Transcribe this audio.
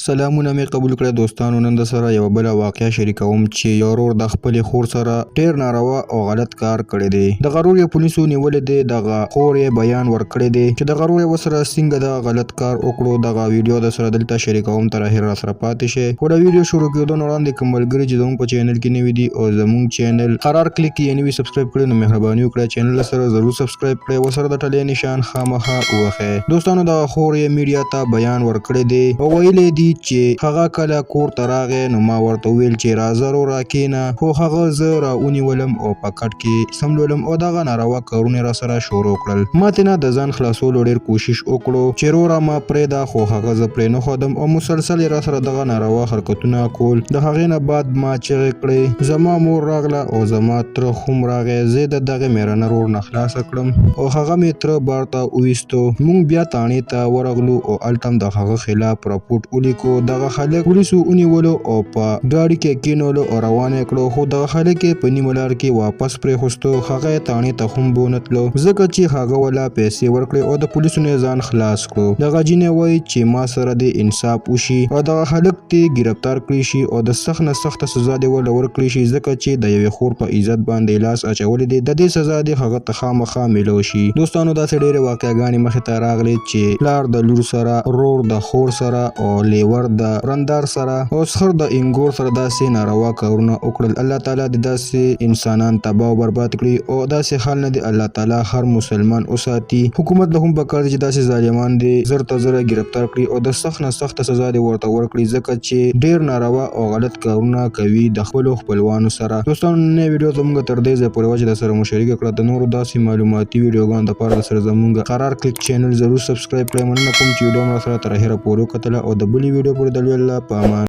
سلامونه مې قبول کړه دوستانو. نن د سره یو بل واقعیا شریکوم چې یو ورور د خپل خور سره ډیر ناروا او غلط کار کړی دی. د غرور پولیسو نیول دی، دغه خور بیان ورکړی دی چې د غرور وسره څنګه د غلط کار وکړو. دغه ویډیو د سره دلته شریکوم، تر اخر سره پاتې شئ. او د ویډیو شروع کېدو نه وړاندې کوم ملګري چې زموږ په چینل کې نوي دي او زموږ چینل قرار کلیک یې نوي سبسکرایب کړئ نو مهرباني وکړئ چینل سره ضرور سبسکرایب کړئ او سره د ټلې نشان خامخا ووهئ. دوستانو د خور میډیا ته بیان ورکړی دی او ویلي دی چې هغه کله کور ته راغی نو ما ورته ویل چې راځه وروره کېنه، خو هغه زه راونیولم او په کټ کې سملولم او دغه ناروا کارونه را سره شروع کړل. ما ترې نه د ځان خلاصولو ډېر کوشش وکړو چې وروره ما پرېږده، خو هغه زه پرې نه ښودم او مسلسل یې را سره دغه ناروا حرکتونه کول. د هغې نه بعد ما چغې کړې، زما مور راغله او زما تره هم راغی. زه د دغې مېرمنه ورور نه خلاصه کړم او هغه مې تره بار ته وویستو. موږ بیا تاڼې ته ورغلو او هلته هم د هغه خلاف راپورټ ولیکو. دغه خلک پولیسو ونیولو او په ګاډي کې کېنولو او روان یې کړو، خو دغه خلک یې په نیمه لار کې واپس پرېښوستو. هغه یې تاڼې ته هم بونتلو ځکه چې هغه ولا پیسې ورکړې او د پولیسو نه ځان خلاص کړو. دغه جینۍ وایي چې ما سره د انصاف وشي او دغه خلک دې ګرفتار کړي شي او د سخت نه سخته سزا دې ورله ورکړي شي، ځکه چې د یوې خور په عزت باندې لاس اچولی دی. د دې سزا دې هغه ته خامخا میلو شي. دوستانو داسې ډېرې واقعګانې مخې ته راغلې چې پلار د لور سره، ورور د خور سره او لیور د رندار سره او سخر د انګور سره داسې ناروا کارونه وکړل. الله تعالی دې داسې انسانان تباه او برباد کړي او داسې حال نه دی الله تعالی هر مسلمان وساتي. حکومت له هم پکار دی چې داسې ظالمان دې زر ته زره ګرفتار کړي او د سخت نه سخته سزا دې ورته ورکړي، ځکه چې ډېر ناروا او غلط کارونه کوي د خپلو خپلوانو سره. دوستانو نن ویډیو زموږ تر دې ځایه پورې وه چې د سره مو شریکه کړه. د نورو داسې معلوماتي ویډیوګانو دپاره د سره زموږ قرار کلیک چینل ضرور سبسکرایب کړئ. مننه کوم چې ویډیو مو سره تر اخره پورې وکتله او د بلې ویډیو پورې د الله په امان.